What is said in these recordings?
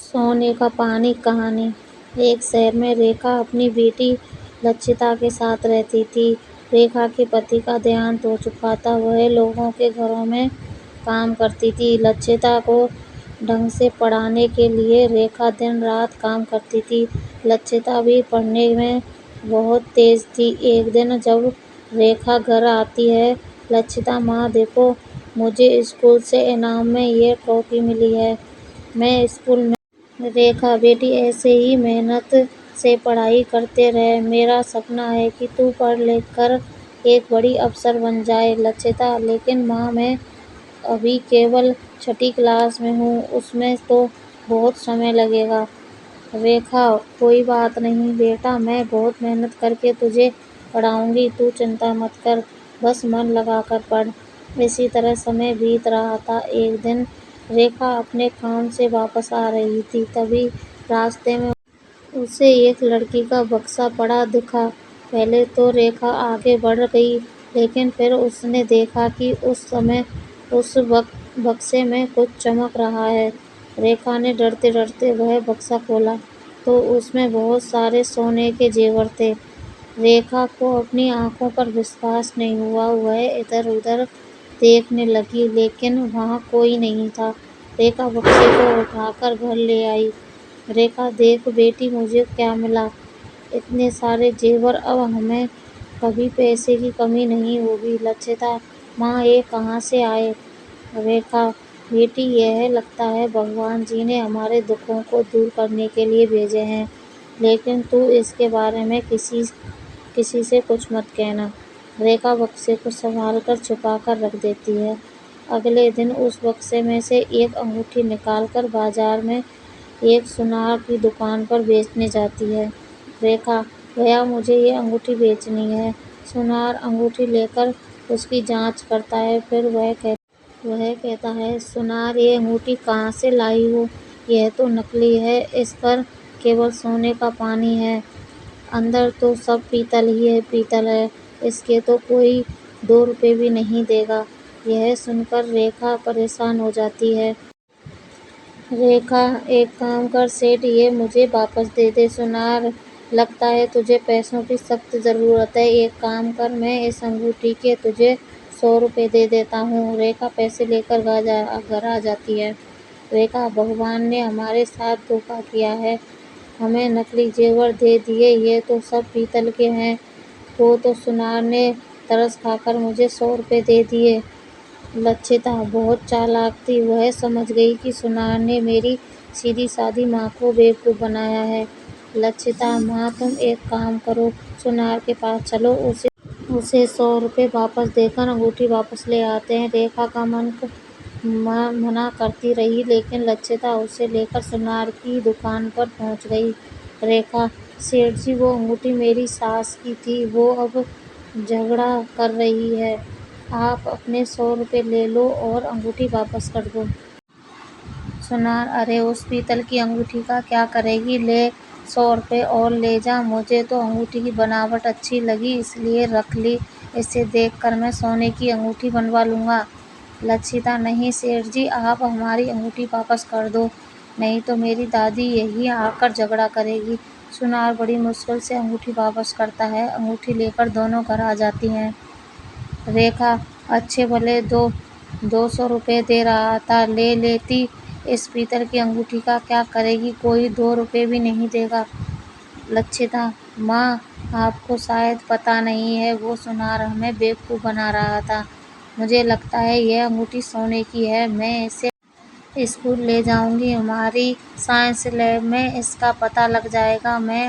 सोने का पानी कहानी। एक शहर में रेखा अपनी बेटी लक्षिता के साथ रहती थी। रेखा के पति का देहांत हो चुका था। वह लोगों के घरों में काम करती थी। लक्षिता को ढंग से पढ़ाने के लिए रेखा दिन रात काम करती थी। लक्षिता भी पढ़ने में बहुत तेज थी। एक दिन जब रेखा घर आती है, लक्षिता, माँ देखो, मुझे स्कूल से इनाम में ये ट्रॉफी मिली है। मैं स्कूल में रेखा, बेटी, ऐसे ही मेहनत से पढ़ाई करते रहे। मेरा सपना है कि तू पढ़ लिख कर एक बड़ी अफसर बन जाए। लक्षिता, लेकिन माँ, मैं अभी केवल छठी क्लास में हूँ, उसमें तो बहुत समय लगेगा। रेखा, कोई बात नहीं बेटा, मैं बहुत मेहनत करके तुझे पढ़ाऊंगी, तू चिंता मत कर, बस मन लगाकर पढ़। इसी तरह समय बीत रहा था। एक दिन रेखा अपने काम से वापस आ रही थी, तभी रास्ते में उसे एक लड़की का बक्सा पड़ा दिखा। पहले तो रेखा आगे बढ़ गई, लेकिन फिर उसने देखा कि उस बक्से में कुछ चमक रहा है। रेखा ने डरते डरते वह बक्सा खोला तो उसमें बहुत सारे सोने के जेवर थे। रेखा को अपनी आंखों पर विश्वास नहीं हुआ। वह इधर उधर देखने लगी, लेकिन वहाँ कोई नहीं था। रेखा बक्से को उठाकर घर ले आई। रेखा, देख बेटी, मुझे क्या मिला, इतने सारे जेवर, अब हमें कभी पैसे की कमी नहीं होगी। लक्षिता, माँ, ये कहाँ से आए? रेखा, बेटी, यह लगता है भगवान जी ने हमारे दुखों को दूर करने के लिए भेजे हैं, लेकिन तू इसके बारे में किसी से कुछ मत कहना। रेखा बक्से को संभाल कर छुपा कर रख देती है। अगले दिन उस बक्से में से एक अंगूठी निकालकर बाजार में एक सुनार की दुकान पर बेचने जाती है। रेखा, भैया, मुझे ये अंगूठी बेचनी है। सुनार अंगूठी लेकर उसकी जांच करता है, फिर वह कहता है, सुनार, ये अंगूठी कहाँ से लाई हो? यह तो नकली है, इस पर केवल सोने का पानी है, अंदर तो सब पीतल ही है, पीतल है, इसके तो कोई 2 रुपए भी नहीं देगा। यह सुनकर रेखा परेशान हो जाती है। रेखा, एक काम कर सेठ, ये मुझे वापस दे दे। सुनार, लगता है तुझे पैसों की सख्त ज़रूरत है। एक काम कर, मैं इस अंगूठी के तुझे 100 रुपए दे देता हूँ। रेखा पैसे लेकर घर आ जाती है। रेखा, भगवान ने हमारे साथ धोखा किया है, हमें नकली जेवर दे दिए, ये तो सब पीतल के हैं। वो तो सुनार ने तरस खाकर मुझे 100 रुपए दे दिए। लक्षिता बहुत चालाक थी, वह समझ गई कि सुनार ने मेरी सीधी सादी माँ को बेवकूफ़ बनाया है। लक्षिता, माँ, तुम एक काम करो, सुनार के पास चलो, उसे 100 रुपए वापस देकर अंगूठी वापस ले आते हैं। रेखा का मन मना करती रही, लेकिन लक्षिता उसे लेकर सुनार की दुकान पर पहुंच गई। रेखा, सेठ जी, वो अंगूठी मेरी सास की थी, वो अब झगड़ा कर रही है, आप अपने 100 रुपए ले लो और अंगूठी वापस कर दो। सुनार, अरे, उस पीतल की अंगूठी का क्या करेगी, ले 100 रुपए और ले जा। मुझे तो अंगूठी की बनावट अच्छी लगी, इसलिए रख ली, इसे देखकर मैं सोने की अंगूठी बनवा लूँगा। लक्षिता, नहीं सेठ जी, आप हमारी अंगूठी वापस कर दो, नहीं तो मेरी दादी यही आकर झगड़ा करेगी। सुनार बड़ी मुश्किल से अंगूठी वापस करता है। अंगूठी लेकर दोनों घर आ जाती हैं। रेखा, अच्छे भले 200 रुपए दे रहा था, ले लेती, इस पीतल की अंगूठी का क्या करेगी, कोई 2 रुपए भी नहीं देगा। लक्षिता, माँ, आपको शायद पता नहीं है, वो सुनार हमें बेवकूफ़ बना रहा था। मुझे लगता है यह अंगूठी सोने की है, मैं इसे स्कूल ले जाऊंगी, हमारी साइंस लैब में इसका पता लग जाएगा, मैं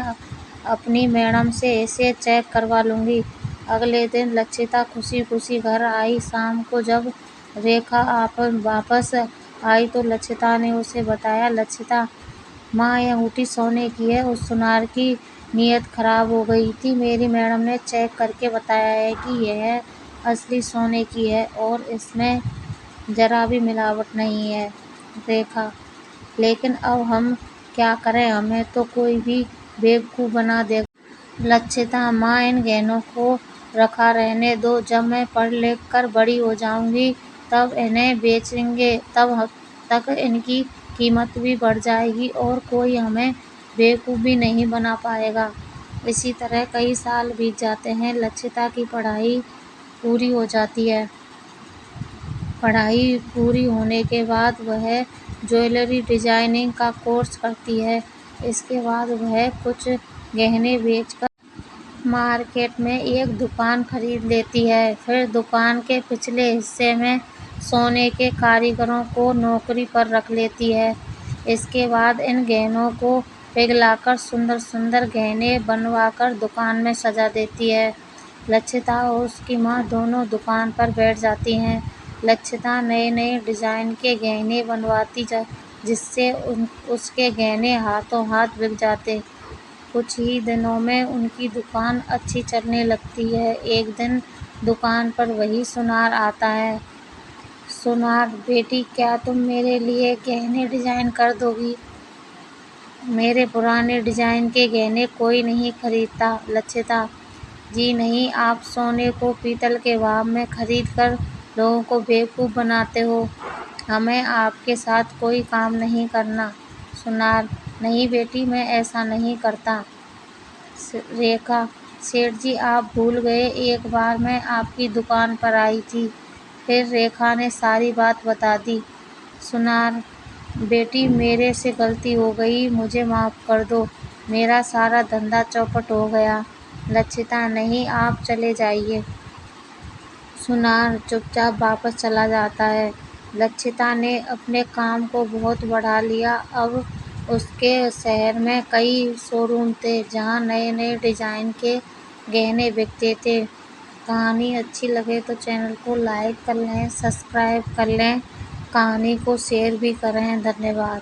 अपनी मैडम से इसे चेक करवा लूँगी। अगले दिन लक्षिता खुशी खुशी घर आई। शाम को जब रेखा वापस आई तो लक्षिता ने उसे बताया। लक्षिता, माँ, ये अंगूठी सोने की है, उस सुनार की नीयत खराब हो गई थी, मेरी मैडम ने चेक करके बताया है कि यह असली सोने की है और इसमें जरा भी मिलावट नहीं है। रेखा, लेकिन अब हम क्या करें, हमें तो कोई भी बेवकूफ़ बना देगा। लक्षिता, माँ, इन गहनों को रखा रहने दो, जब मैं पढ़ लिख कर बड़ी हो जाऊंगी तब इन्हें बेचेंगे, तब तक इनकी कीमत भी बढ़ जाएगी और कोई हमें बेवकूफ़ भी नहीं बना पाएगा। इसी तरह कई साल बीत जाते हैं। लक्षिता की पढ़ाई पूरी हो जाती है। पढ़ाई पूरी होने के बाद वह ज्वेलरी डिजाइनिंग का कोर्स करती है। इसके बाद वह कुछ गहने बेचकर मार्केट में एक दुकान खरीद लेती है। फिर दुकान के पिछले हिस्से में सोने के कारीगरों को नौकरी पर रख लेती है। इसके बाद इन गहनों को पिघलाकर सुंदर सुंदर गहने बनवाकर दुकान में सजा देती है। लक्षिता और उसकी माँ दोनों दुकान पर बैठ जाती हैं। लक्षिता नए नए डिजाइन के गहने बनवाती जिससे उसके गहने हाथों हाथ बिक जाते। कुछ ही दिनों में उनकी दुकान अच्छी चलने लगती है। एक दिन दुकान पर वही सुनार आता है। सुनार, बेटी क्या तुम मेरे लिए गहने डिजाइन कर दोगी? मेरे पुराने डिजाइन के गहने कोई नहीं खरीदता। लक्षिता, जी नहीं, आप सोने को पीतल के भाव में खरीद कर लोगों को बेवकूफ़ बनाते हो। हमें आपके साथ कोई काम नहीं करना। सुनार, नहीं बेटी, मैं ऐसा नहीं करता। रेखा, सेठ जी आप भूल गए, एक बार मैं आपकी दुकान पर आई थी। फिर रेखा ने सारी बात बता दी। सुनार, बेटी मेरे से गलती हो गई, मुझे माफ़ कर दो, मेरा सारा धंधा चौपट हो गया। लक्षिता, नहीं, आप चले जाइए। सुनार चुपचाप वापस चला जाता है। लक्षिता ने अपने काम को बहुत बढ़ा लिया। अब उसके शहर में कई शोरूम थे जहाँ नए नए डिजाइन के गहने बिकते थे। कहानी अच्छी लगे तो चैनल को लाइक कर लें, सब्सक्राइब कर लें, कहानी को शेयर भी करें। धन्यवाद।